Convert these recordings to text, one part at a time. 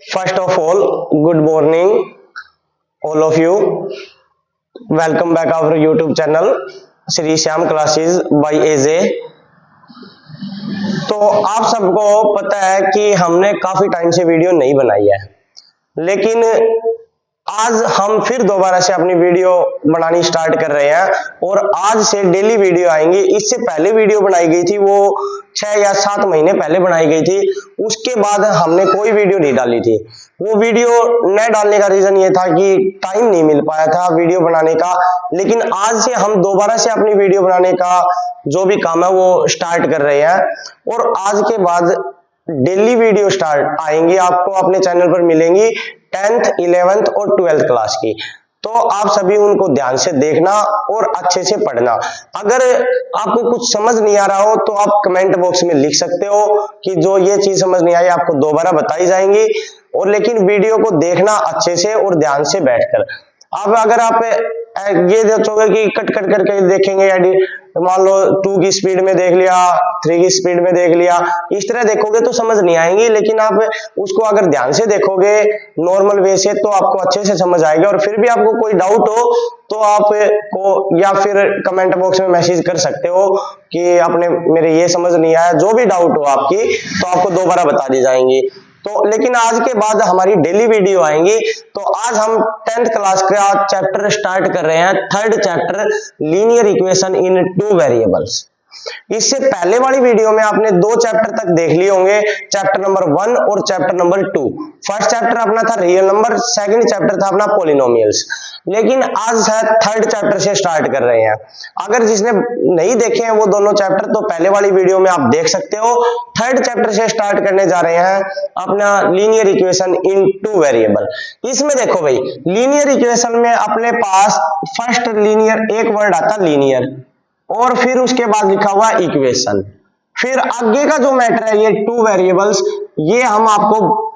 First of all, good morning, all of you. Welcome back our YouTube channel, Shri Shyam classes by AJ. तो आप सबको पता है कि हमने काफी टाइम से वीडियो नहीं बनाई है, लेकिन आज हम फिर दोबारा से अपनी वीडियो बनानी स्टार्ट कर रहे हैं और आज से डेली वीडियो आएंगी। इससे पहले वीडियो बनाई गई थी वो 6 या 7 महीने पहले बनाई गई थी, उसके बाद हमने कोई वीडियो नहीं डाली थी। वो वीडियो न डालने का रीजन ये था कि टाइम नहीं मिल पाया था वीडियो बनाने का, लेकिन आज से हम दोबारा से अपनी वीडियो बनाने का जो भी काम है वो स्टार्ट कर रहे हैं और आज के बाद डेली वीडियो स्टार्ट आएंगी, आपको अपने चैनल पर मिलेंगी 10th, 11th और 12th क्लास की। तो आप सभी उनको ध्यान से देखना और अच्छे से पढ़ना। अगर आपको कुछ समझ नहीं आ रहा हो तो आप कमेंट बॉक्स में लिख सकते हो कि जो ये चीज समझ नहीं आई आपको दोबारा बताई जाएंगी, और लेकिन वीडियो को देखना अच्छे से और ध्यान से बैठकर। अब अगर आप ये सोचोगे कि कट कट करके देखेंगे, यदि मान लो 2 की स्पीड में देख लिया, 3 की स्पीड में देख लिया, इस तरह देखोगे तो समझ नहीं आएंगी, लेकिन आप उसको अगर ध्यान से देखोगे नॉर्मल वे से तो आपको अच्छे से समझ आएगा। और फिर भी आपको कोई डाउट हो तो आप को या फिर कमेंट बॉक्स में मैसेज कर सकते हो कि आपने मेरे ये समझ नहीं आया, जो भी डाउट हो आपकी तो आपको दोबारा बता दी जाएंगी। तो लेकिन आज के बाद हमारी डेली वीडियो आएंगी। तो आज हम 10th क्लास का चैप्टर स्टार्ट कर रहे हैं, 3rd chapter linear equation in 2 variables. इससे पहले वाली वीडियो में आपने 2 चैप्टर तक देख लिए होंगे, चैप्टर नंबर 1 और चैप्टर नंबर 2। फर्स्ट चैप्टर अपना था रियल नंबर, सेकंड चैप्टर था अपना पॉलिनोमियल्स। लेकिन आज है 3rd चैप्टर से स्टार्ट कर रहे हैं। अगर जिसने नहीं देखे हैं वो दोनों चैप्टर तो पहले वाली वीडियो में आप देख सकते हो। 3rd चैप्टर से स्टार्ट करने जा रहे हैं अपना लीनियर इक्वेशन इन 2 वेरिएबल। इसमें देखो भाई, लीनियर इक्वेशन में अपने पास फर्स्ट लीनियर एक वर्ड आता लीनियर, और फिर उसके बाद लिखा हुआ इक्वेशन। फिर आगे का जो मैटर है ये 2 वेरिएबल्स, ये हम आपको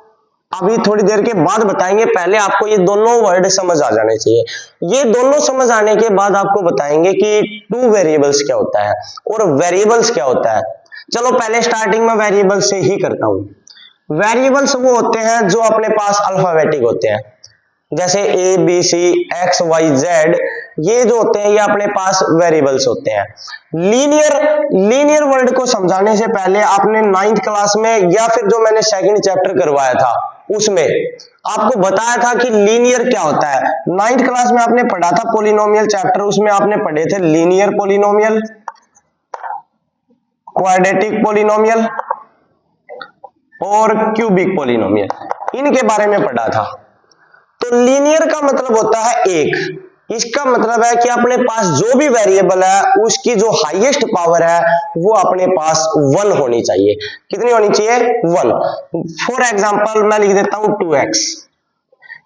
अभी थोड़ी देर के बाद बताएंगे। पहले आपको ये दोनों वर्ड समझ आ जाने चाहिए। ये दोनों समझ आने के बाद आपको बताएंगे कि 2 वेरिएबल्स क्या होता है और वेरिएबल्स क्या होता है। चलो पहले स्टार्टिंग में वेरिएबल्स से ही करता हूं। वेरिएबल्स वो होते हैं जो अपने पास अल्फाबेटिक होते हैं, जैसे A, B, C, X, Y, Z, ये जो होते हैं ये अपने पास वेरिएबल्स होते हैं। लीनियर वर्ड को समझाने से पहले आपने 9th क्लास में या फिर जो मैंने 2nd चैप्टर करवाया था उसमें आपको बताया था कि लीनियर क्या होता है। 9th क्लास में आपने पढ़ा था पॉलिनोमियल चैप्टर, उसमें आपने पढ़े थे लीनियर पॉलिनोमियल, क्वाड्रेटिक पॉलिनोमियल और क्यूबिक पॉलिनोमियल, इनके बारे में पढ़ा था। तो लीनियर का मतलब होता है एक, इसका मतलब है कि अपने पास जो भी वेरिएबल है उसकी जो हाईएस्ट पावर है वो अपने पास 1 होनी चाहिए। कितनी होनी चाहिए? 1। फॉर एग्जांपल मैं लिख देता हूं 2x।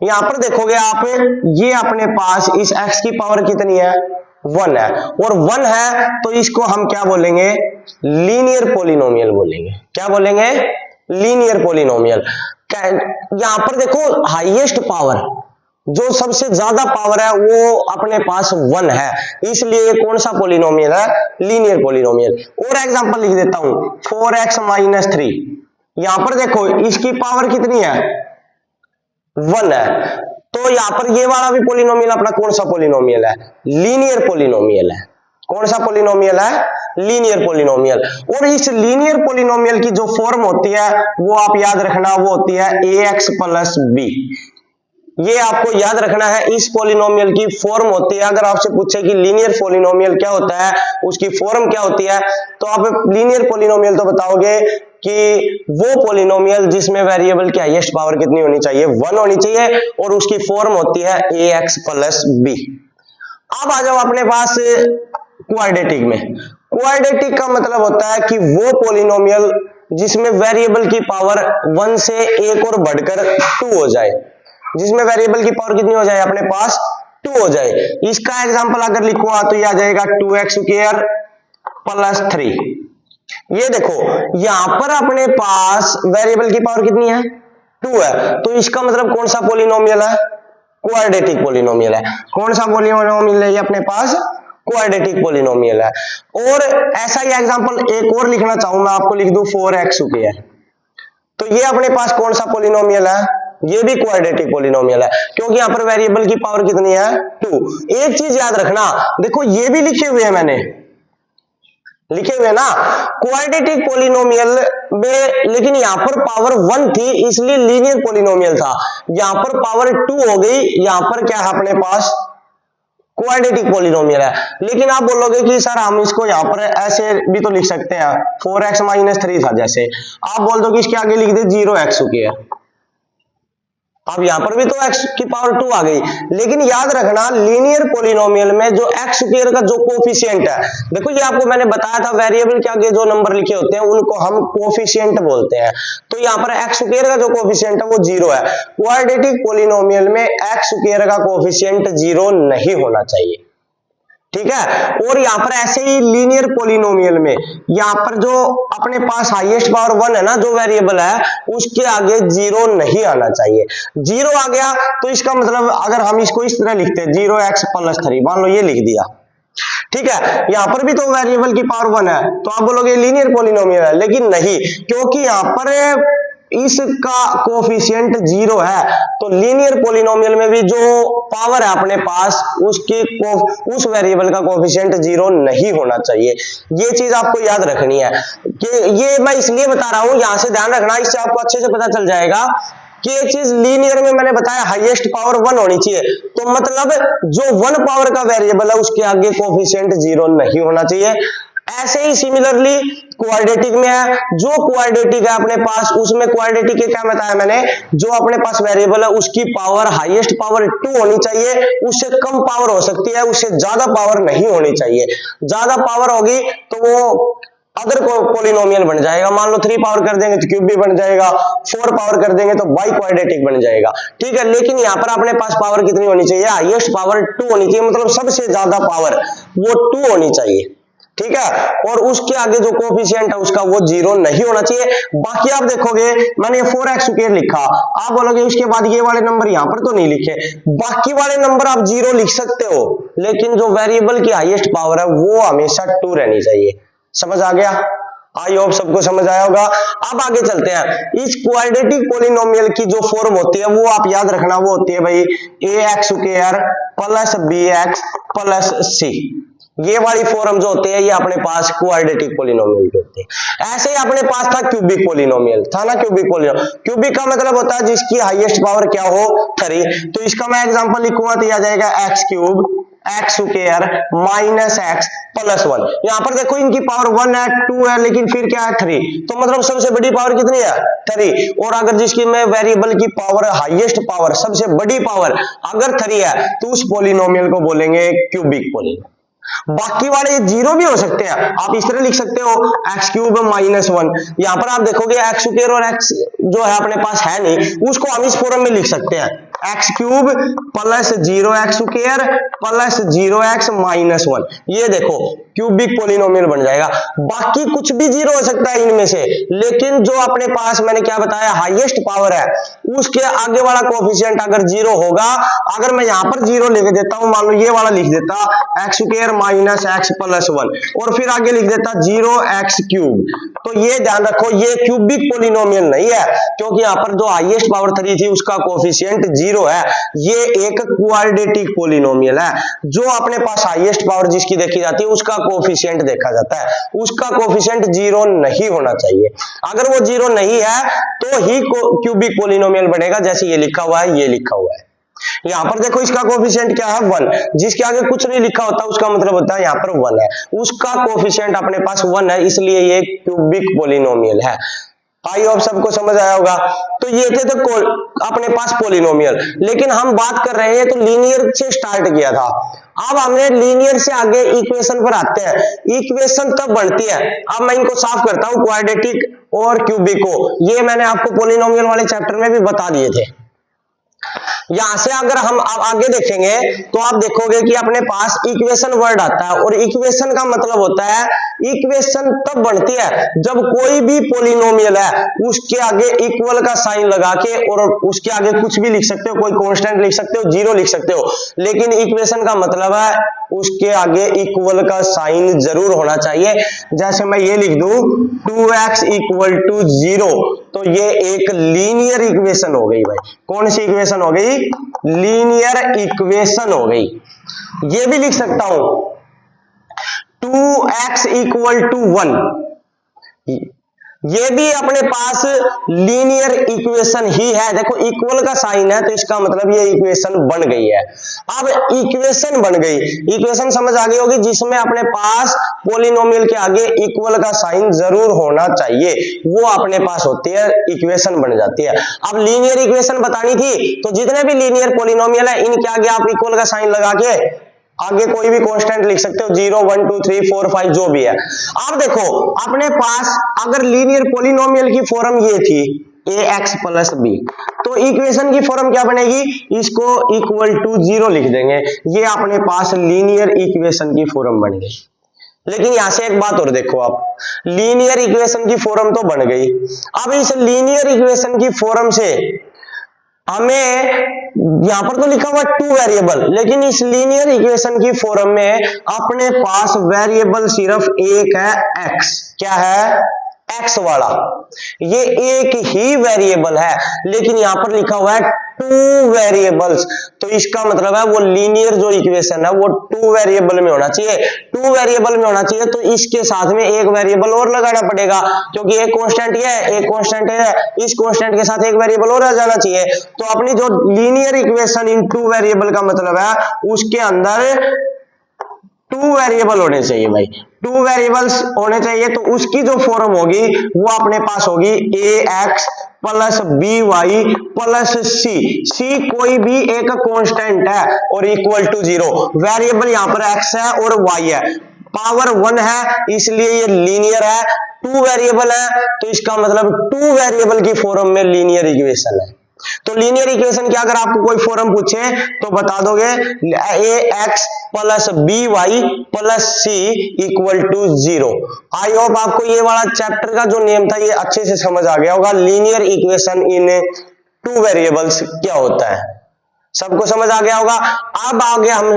यहां पर देखोगे आप, ये अपने पास इस x की पावर कितनी है? 1 है, और 1 है तो इसको हम क्या बोलेंगे? लीनियर पॉलिनोमियल बोलेंगे। क्या बोलेंगे? Linear polynomial. यहां पर देखो हाईएस्ट पावर, जो सबसे ज्यादा पावर है वो अपने पास 1 है, इसलिए कौन सा पॉलिनोमियल है? Linear polynomial. और एग्जांपल लिख देता हूं 4x - 3। यहां पर देखो इसकी पावर कितनी है? 1 है, तो यहां पर ये वाला भी पॉलिनोमियल अपना कौन सा पॉलिनोमियल है? लीनियर पॉलिनोमियल है। कौन सा पॉलिनोमियल है? Linear polynomial. और इस लीनियर पॉलिनोमियल की जो फॉर्म होती है वो आप याद रखना, वो होती है ax + b। ये आपको याद रखना है, इस पॉलिनोमियल की फॉर्म होती है। अगर आपसे पूछे कि लीनियर पॉलिनोमियल क्या होता है, उसकी फॉर्म क्या होती है, तो आप लीनियर पॉलिनोमियल तो बताओगे कि वो पॉलिनोमियल जिसमें वेरिएबल की हाईएस्ट पावर कितनी होनी चाहिए? 1 होनी चाहिए, और उसकी फॉर्म होती है ax + b। अब आ जाओ अपने पास क्वाड्रेटिक में। क्वाड्रेटिक का मतलब होता है कि वो पॉलिनोमियल जिसमें वेरिएबल की पावर 1 से एक और बढ़कर 2 हो जाए, जिसमें वेरिएबल की पावर कितनी हो जाए? अपने पास 2 हो जाए। इसका एग्जांपल अगर लिखूंगा तो ये आ जाएगा 2x² + 3। ये देखो यहां पर अपने पास वेरिएबल की पावर कितनी है? 2 है, तो इसका मतलब कौन सा पॉलिनोमियल है? क्वाड्रेटिक पॉलिनोमियल है। कौन सा पॉलिनोमियल है ये अपने पास? क्वाड्रेटिक पॉलिनोमियल है। और ऐसा ही एग्जांपल एक और लिखना चाहूं मैं, आपको लिख दूं 4x²। तो ये अपने पास कौन सा पॉलिनोमियल है, ये भी क्वाड्रेटिक पॉलिनोमियल है, क्योंकि यहां पर वेरिएबल की पावर कितनी है 2। एक चीज याद रखना, देखो ये भी लिखे हुए हैं मैंने, लिखे हुए ना क्वाड्रेटिक पॉलिनोमियल में, लेकिन यहां पर पावर 1 थी इसलिए लीनियर पॉलिनोमियल था, यहां पर पावर 2 हो गई, यहां पर क्या है अपने पास क्वाड्रेटिक पॉलिनोमियल है। लेकिन आप बोलोगे कि सर हम इसको यहां पर ऐसे भी तो लिख सकते हैं, 4x - 3 था, जैसे आप बोल दो कि इसके आगे लिख दे 0x है, अब यहां पर भी तो x की पावर 2 आ गई। लेकिन याद रखना लीनियर पॉलिनोमियल में जो x स्क्वायर का जो कोफिशिएंट है, देखो ये आपको मैंने बताया था वेरिएबल के आगे जो नंबर लिखे होते हैं उनको हम कोफिशिएंट बोलते हैं, तो यहां पर x स्क्वायर का जो कोफिशिएंट है वो 0 है। क्वाड्रेटिक पॉलिनोमियल में x स्क्वायर का कोफिशिएंट 0 नहीं होना चाहिए, ठीक है। और यहां पर ऐसे ही लीनियर पॉलिनोमियल में यहां पर जो अपने पास हाईएस्ट पावर 1 है ना, जो वेरिएबल है उसके आगे 0 नहीं आना चाहिए। 0 आ गया तो इसका मतलब अगर हम इसको इस तरह लिखते हैं 0x + 3, मान लो ये लिख दिया, ठीक है, यहां पर भी तो वेरिएबल की पावर 1 है, तो आप बोलोगे लीनियर पॉलिनोमियल है, लेकिन नहीं, क्योंकि यहां पर इसका कोफिशिएंट 0 है, तो लीनियर पॉलिनोमियल में भी जो पावर है अपने पास उसके उस वेरिएबल का कोफिशिएंट 0 नहीं होना चाहिए। ये चीज आपको याद रखनी है कि ये मैं इसलिए बता रहा हूं, यहां से ध्यान रखना, इससे आपको अच्छे से पता चल जाएगा कि ये चीज लीनियर में मैंने बताया हाईएस्ट पावर 1 होनी चाहिए, तो मतलब जो 1 पावर का वेरिएबल है उसके आगे कोफिशिएंट 0 नहीं होना चाहिए। ऐसे ही सिमिलरली क्वाड्रेटिक में है, जो क्वाड्रेटिक है अपने पास उसमें क्वाड्रेटिक के क्या बताया मैंने, जो अपने पास वेरिएबल है उसकी पावर हाईएस्ट पावर 2 होनी चाहिए, उससे कम पावर हो सकती है, उससे ज्यादा पावर नहीं होनी चाहिए। ज्यादा पावर होगी तो वो अदर पॉलिनोमियल बन जाएगा, मान लो 3 पावर कर देंगे तो क्यूब भी बन जाएगा, 4 पावर कर देंगे तो बाई क्वाड्रेटिक बन जाएगा, ठीक है। लेकिन यहाँ पर अपने पास पावर कितनी होनी चाहिए, हाईएस्ट पावर 2 होनी चाहिए, मतलब सबसे ज्यादा पावर वो 2 होनी चाहिए, ठीक है। और उसके आगे जो कोफिशिएंट है उसका वो 0 नहीं होना चाहिए। बाकी आप देखोगे मैंने 4x² लिखा, आप बोलोगे उसके बाद ये वाले नंबर यहां पर तो नहीं लिखे, बाकी वाले नंबर आप 0 लिख सकते हो, लेकिन जो वेरिएबल की हाईएस्ट पावर है वो हमेशा 2 रहनी चाहिए। समझ आ गया? आई होप सबको समझ आया होगा। अब आगे चलते हैं, इस क्वाड्रेटिक पॉलिनोमियल की जो फॉर्म होती है वो आप याद रखना, वो होती है भाई ax² + bx + c, ये वाली फॉर्म जो होती है ये अपने पास क्वाड्रेटिक पॉलिनोमियल की होती है। ऐसे ही अपने पास था क्यूबिक पॉलिनोमियल, था ना क्यूबिक पॉलिनोमियल। क्यूबिक का मतलब होता है जिसकी हाईएस्ट पावर क्या हो 3, तो इसका मैं एग्जांपल लिखूंगा तो आ जाएगा x³ x² - x + 1। यहां पर देखो इनकी पावर 1 है 2 है, लेकिन फिर क्या है 3, तो मतलब सबसे बड़ी पावर कितनी है 3। और अगर जिसकी में वेरिएबल की पावर हाईएस्ट पावर सबसे बड़ी पावर अगर 3 है तो उस पॉलिनोमियल को बोलेंगे क्यूबिक पॉलिनोमियल। बाकी वाले 0 भी हो सकते हैं, आप इस तरह लिख सकते हो x³ - 1, यहां पर आप देखोगे x² और x जो है अपने पास है नहीं, उसको हम इस फॉर्म में लिख सकते हैं x³ + 0x² + 0x - 1, ये देखो क्यूबिक पॉलिनोमियल बन जाएगा। बाकी कुछ भी 0 हो सकता है इनमें से, लेकिन जो अपने पास मैंने क्या बताया हाईएस्ट पावर है उसके आगे वाला कोफिशिएंट अगर 0 होगा, अगर मैं यहां पर 0 लिख देता हूं, मान लो ये वाला लिख देता x² - x + 1 और फिर आगे लिख देता 0x³, तो ये ध्यान रखो ये क्यूबिक पॉलिनोमियल नहीं है, क्योंकि यहां पर जो हाईएस्ट पावर 3 थी उसका कोफिशिएंट 0 है। ये एक क्वाड्रेटिक पॉलिनोमियल है, जो अपने पास हाईएस्ट पावर जिसकी देखी जाती है उसका कोफिशिएंट देखा जाता है, उसका कोफिशिएंट 0 नहीं होना चाहिए। अगर वो 0 नहीं है तो ही क्यूबिक पॉलिनोमियल बनेगा, जैसे ये लिखा हुआ है, ये लिखा हुआ है। यहां पर देखो इसका कोफिशिएंट क्या है 1, जिसके आगे कुछ नहीं लिखा होता उसका मतलब होता है यहां पर 1 है, उसका कोफिशिएंट अपने पास 1 है, इसलिए ये क्यूबिक पॉलिनोमियल है। आई होप सबको समझ आया होगा। तो ये थे तो अपने पास पॉलिनोमियल, लेकिन हम बात कर रहे हैं तो लीनियर से स्टार्ट किया था, अब हमने लीनियर से आगे इक्वेशन पर आते हैं। इक्वेशन तब बनती है, अब मैं इनको साफ करता हूं क्वाड्रेटिक और क्यूबिक को, ये मैंने आपको पॉलिनोमियल वाले चैप्टर में भी बता दिए थे। यहां से अगर हम अब आगे देखेंगे तो आप देखोगे कि अपने पास इक्वेशन वर्ड आता है, और इक्वेशन का मतलब होता है इक्वेशन तब बनती है जब कोई भी पॉलिनोमियल है उसके आगे इक्वल का साइन लगा के, और उसके आगे कुछ भी लिख सकते हो, कोई कांस्टेंट लिख सकते हो, जीरो लिख सकते हो, लेकिन इक्वेशन का मतलब है उसके आगे इक्वल का साइन जरूर होना चाहिए। जैसे मैं ये लिख दूं 2x इक्वल टू 0, तो ये एक लीनियर इक्वेशन हो गई भाई। कौन सी इक्वेशन हो गई? लीनियर इक्वेशन हो गई। ये भी लिख सकता हूं 2x इक्वल टू 1, ये भी अपने पास लीनियर इक्वेशन ही है। देखो इक्वल का साइन है तो इसका मतलब ये इक्वेशन बन गई है। अब इक्वेशन बन गई, इक्वेशन समझ आ गई होगी जिसमें अपने पास पॉलिनोमियल के आगे इक्वल का साइन जरूर होना चाहिए, वो अपने पास होती है, इक्वेशन बन जाती है। अब लीनियर इक्वेशन बतानी थी तो जितने भी लीनियर पॉलिनोमियल है इनके आगे आप इक्वल का साइन लगा के आगे कोई भी कांस्टेंट लिख सकते हो, 0 1 2 3 4 5 जो भी है। अब देखो अपने पास अगर लीनियर पॉलिनोमियल की फॉर्म ये थी ax प्लस b, तो इक्वेशन की फॉर्म क्या बनेगी? इसको इक्वल टू 0 लिख देंगे, ये अपने पास लीनियर इक्वेशन की फॉर्म बन गई। लेकिन यहां से एक बात और देखो, आप लीनियर इक्वेशन की फॉर्म तो बन गई, अब इस लीनियर इक्वेशन की फॉर्म से हमें यहां पर तो लिखा हुआ 2 वेरिएबल, लेकिन इस लीनियर इक्वेशन की फॉर्म में अपने पास वेरिएबल सिर्फ एक है, x। क्या है? x वाला, ये एक ही वेरिएबल है, लेकिन यहां पर लिखा हुआ है 2 वेरिएबल्स, तो इसका मतलब है वो लीनियर जो इक्वेशन है वो 2 वेरिएबल में होना चाहिए। 2 वेरिएबल में होना चाहिए तो इसके साथ में एक वेरिएबल और लगाना पड़ेगा, क्योंकि एक कांस्टेंट ये है, एक कांस्टेंट है, इस कांस्टेंट के साथ एक वेरिएबल और आ जाना चाहिए। तो अपनी जो लीनियर इक्वेशन इन 2 वेरिएबल का मतलब है उसके अंदर 2 वेरिएबल होने चाहिए भाई, 2 वेरिएबल्स होने चाहिए। तो उसकी जो फॉर्म होगी वो अपने पास होगी ax plus by plus c कोई भी एक कांस्टेंट है और इक्वल टू 0। वेरिएबल यहां पर x है और y है, पावर 1 है इसलिए ये लीनियर है। 2 वेरिएबल है तो इसका मतलब 2 वेरिएबल की फॉर्म में लीनियर इक्वेशन है। तो लीनियर इक्वेशन की अगर आपको कोई फॉर्म पूछे तो बता दोगे ax plus by plus c equal to 0। I hope आपको ये वाला चैप्टर का जो नेम था ये अच्छे से समझ आ गया होगा। लीनियर इक्वेशन इन 2 वेरिएबल्स क्या होता है, सबको समझ आ गया होगा। अब आगे हम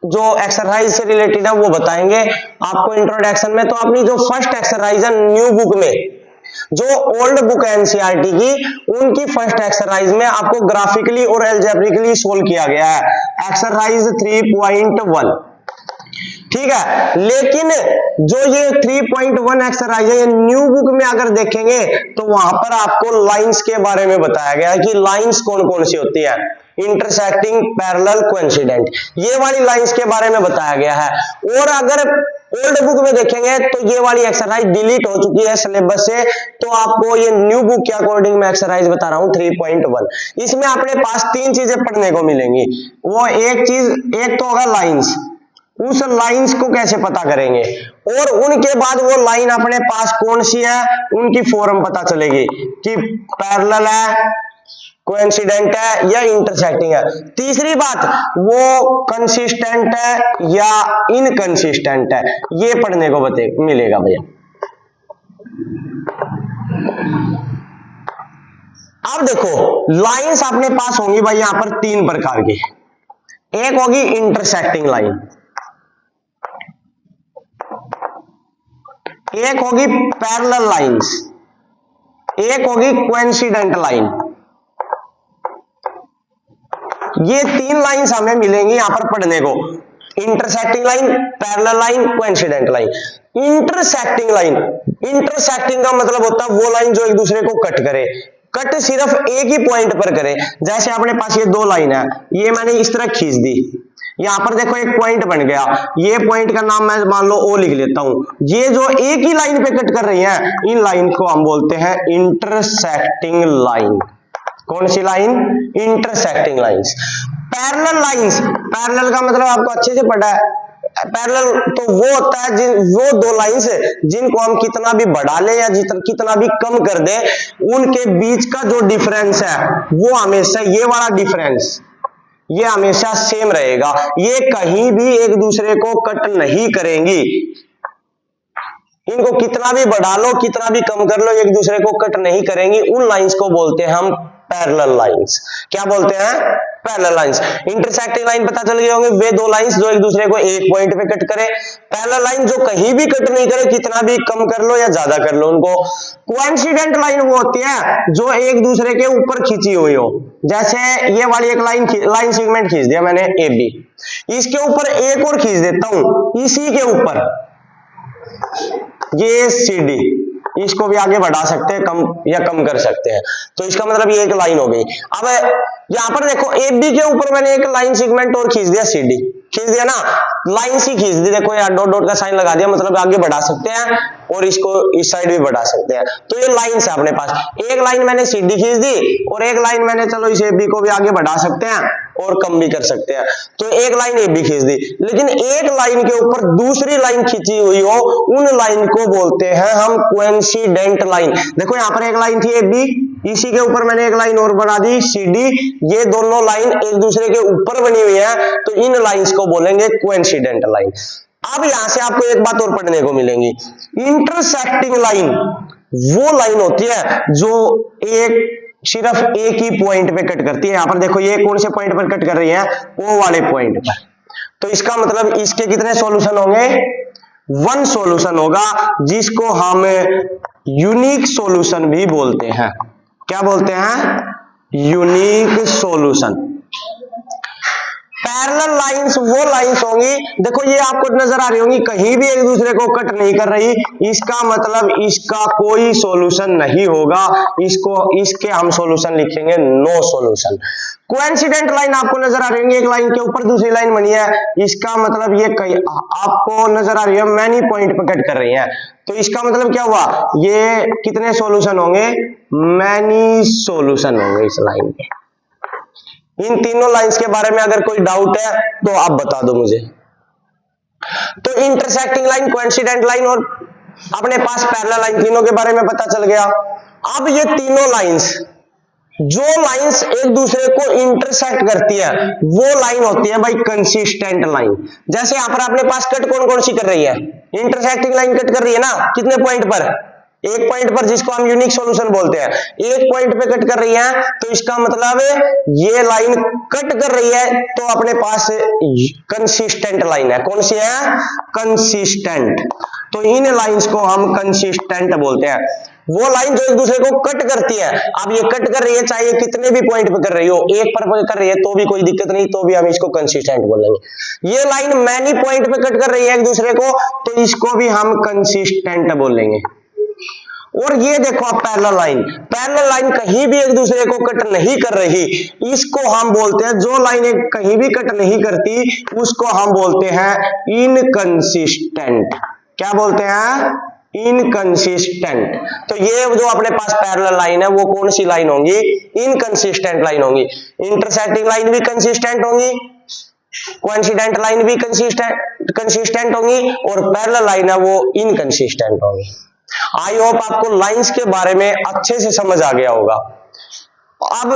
जो एक्सरसाइज से रिलेटेड है वो बताएंगे आपको इंट्रोडक्शन में। तो अपनी जो फर्स्ट एक्सरसाइज है न्यू बुक में, जो ओल्ड बुक है एनसीईआरटी की, उनकी फर्स्ट एक्सरसाइज में आपको ग्राफिकली और एल्जेब्रिकली सोल्व किया गया है, एक्सरसाइज 3.1। ठीक है, लेकिन जो ये 3.1 एक्सरसाइज है ये न्यू बुक में अगर देखेंगे तो वहां पर आपको लाइंस के बारे में बताया गया है कि लाइंस कौन कौन सी होती है, इंटरसेक्टिंग, पैरेलल, कोइंसिडेंट, ये वाली लाइंस के बारे में बताया गया है। और अगर ओल्ड बुक में देखेंगे तो ये वाली एक्सरसाइज डिलीट हो चुकी है सिलेबस से, तो आपको ये न्यू बुक के अकॉर्डिंग मैं एक्सरसाइज बता रहा हूं 3.1। इसमें अपने पास 3 चीजें पढ़ने को मिलेंगी। वो एक तो होगा लाइंस, उस लाइंस को कैसे पता करेंगे, और उनके बाद वो लाइन अपने पास कौन सी है उनकी फॉर्म पता चलेगी कि पैरेलल है, कोइंसिडेंट है या इंटरसेक्टिंग है। तीसरी बात वो कंसिस्टेंट है या इनकंसिस्टेंट है, ये पढ़ने को मिलेगा भैया। अब देखो लाइंस अपने पास होंगी भाई यहां पर 3 प्रकार की। एक होगी इंटरसेक्टिंग लाइन, एक होगी पैरेलल लाइंस, एक होगी कोइंसिडेंट लाइन। ये 3 लाइंस हमें मिलेंगी यहां पर पढ़ने को, intersecting line, parallel line, coincident line. Intersecting line, intersecting का मतलब होता है वो लाइन जो एक दूसरे को कट करे, कट सिर्फ एक ही पॉइंट पर करे। जैसे अपने पास ये 2 लाइन है, ये मैंने इस तरह खींच दी, यहां पर देखो एक पॉइंट बन गया, ये पॉइंट का नाम मैं मान लो ओ लिख लेता हूं। ये जो एक ही लाइन पे कट कर रही है इन लाइन को हम बोलते हैं इंटरसेक्टिंग लाइन। कौन सी line? Intersecting lines. Parallel lines, parallel का मतलब आपको अच्छे से पता है, पैरेलल तो वो होता है वो 2 लाइंस जिनको हम कितना भी बढ़ा ले या कितना भी कम कर दे, उनके बीच का जो डिफरेंस है वो हमेशा, ये वाला डिफरेंस ये हमेशा सेम रहेगा, ये कहीं भी एक दूसरे को कट नहीं करेंगी। इनको कितना भी बढ़ा लो, कितना भी कम कर लो, एक दूसरे को कट नहीं करेंगी। उन लाइंस को बोलते हैं हम पैरेलल लाइंस। क्या बोलते हैं? Parallel lines. इंटरसेक्टिंग लाइन पता चल गए होंगे, वे दो लाइंस जो एक दूसरे को एक पॉइंट पे कट करे। पैरेलल लाइन जो कहीं भी कट नहीं करे, कितना भी कम कर लो या ज्यादा कर लो उनको। कोइंसिडेंट लाइन वो होती है जो एक दूसरे के ऊपर खींची हुई हो। जैसे ये वाली एक लाइन सेगमेंट खींच दिया मैंने ए बी, इसके ऊपर एक और खींच देता हूं इसी के ऊपर, ये सी डी, इसको भी आगे बढ़ा सकते हैं, कम या कम कर सकते हैं। तो इसका मतलब ये एक लाइन हो गई। अब यहां पर देखो ए बी के ऊपर मैंने एक लाइन सेगमेंट और खींच दिया, सी डी खींच दिया ना, लाइन सी खींच दी। देखो यार डॉट डॉट का साइन लगा दिया, मतलब आगे बढ़ा सकते हैं और इसको इस साइड भी बढ़ा सकते हैं। तो ये लाइन है अपने पास। एक लाइन मैंने सी डी खींच दी और एक लाइन मैंने चलो इस ए बी को भी आगे बढ़ा सकते हैं और कम भी कर सकते हैं। तो एक लाइन ए बी खींच दी, लेकिन एक लाइन के ऊपर दूसरी लाइन खींची हुई हो, उन लाइन को बोलते हैं हम कोइंसिडेंट लाइन। देखो यहां पर एक लाइन थी ए बी, इसी के ऊपर मैंने एक लाइन और बना दी सी डी, ये दोनों लाइन एक दूसरे के ऊपर बनी हुई है, तो इन लाइंस को बोलेंगे कोइंसिडेंट लाइन। अब यहां से आपको एक बात और पढ़ने को मिलेगी, इंटरसेक्टिंग लाइन वो लाइन होती है जो सिर्फ एक ही पॉइंट पे कट करती है। यहां पर देखो ये कौन से पॉइंट पर कट कर रही है, वो वाले पॉइंट पर। तो इसका मतलब इसके कितने सॉल्यूशन होंगे? वन सॉल्यूशन होगा, जिसको हम यूनिक सॉल्यूशन भी बोलते हैं। क्या बोलते हैं? Unique solution. पैरेलल लाइंस वो लाइंस होंगी, देखो ये आपको नजर आ रही होंगी, कहीं भी एक दूसरे को कट नहीं कर रही, इसका मतलब इसका कोई सॉल्यूशन नहीं होगा, इसके हम सॉल्यूशन लिखेंगे नो सॉल्यूशन। कोइंसिडेंट लाइन आपको नजर आ रही होंगी, एक लाइन के ऊपर दूसरी लाइन बनी है, इसका मतलब ये आपको नजर आ रही है मैनी पॉइंट पे कट कर रही है। तो इसका मतलब क्या हुआ, ये कितने सॉल्यूशन होंगे? मैनी सॉल्यूशन होंगे इस लाइन के। इन तीनों लाइंस के बारे में अगर कोई डाउट है तो आप बता दो मुझे। तो इंटरसेक्टिंग लाइन, कोइंसिडेंट लाइन और अपने पास पैरेलल लाइन, तीनों के बारे में पता चल गया। अब ये तीनों लाइंस, जो लाइंस एक दूसरे को इंटरसेक्ट करती है, वो लाइन होती है भाई कंसिस्टेंट लाइन। जैसे यहां पर अपने पास कट कौन कौन सी कर रही है? इंटरसेक्टिंग लाइन कट कर रही है ना, कितने पॉइंट पर? एक पॉइंट पर, जिसको हम यूनिक सॉल्यूशन बोलते हैं। एक पॉइंट पे कट कर रही है, तो इसका मतलब ये लाइन कट कर रही है, तो अपने पास कंसिस्टेंट लाइन है। कौन सी है? कंसिस्टेंट। तो इन लाइंस को हम कंसिस्टेंट बोलते हैं। वो लाइन जो एक दूसरे को कट करती है, अब ये कट कर रही है चाहे कितने भी पॉइंट पे कर रही हो, एक पर कर रही है तो भी कोई दिक्कत नहीं, तो भी हम इसको कंसिस्टेंट बोलेंगे। ये लाइन मैनी पॉइंट पे कट कर रही है एक दूसरे को, तो इसको भी हम कंसिस्टेंट बोलेंगे। और ये देखो आप पैरेलल लाइन कहीं भी एक दूसरे को कट नहीं कर रही, इसको हम बोलते हैं, जो लाइन कहीं भी कट नहीं करती उसको हम बोलते हैं इनकंसिस्टेंट। क्या बोलते हैं? इनकंसिस्टेंट। तो ये जो अपने पास पैरेलल लाइन है वो कौन सी लाइन होंगी? इनकंसिस्टेंट लाइन होंगी। इंटरसेक्टिंग लाइन भी कंसिस्टेंट होंगी, कोइंसिडेंट लाइन भी कंसिस्टेंट होंगी, और पैरेलल लाइन है वो इनकंसिस्टेंट होंगी। आई होप आपको लाइंस के बारे में अच्छे से समझ आ गया होगा। अब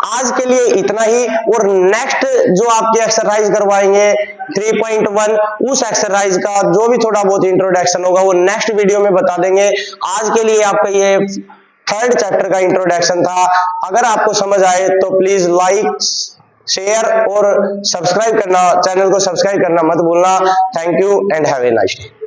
आज के लिए इतना ही, और नेक्स्ट जो आपकी एक्सरसाइज करवाएंगे 3.1, उस एक्सरसाइज का जो भी थोड़ा बहुत इंट्रोडक्शन होगा वो नेक्स्ट वीडियो में बता देंगे। आज के लिए आपका ये 3rd चैप्टर का इंट्रोडक्शन था। अगर आपको समझ आए तो प्लीज लाइक, शेयर और सब्सक्राइब करना, चैनल को सब्सक्राइब करना मत भूलना। Thank you and have a nice day.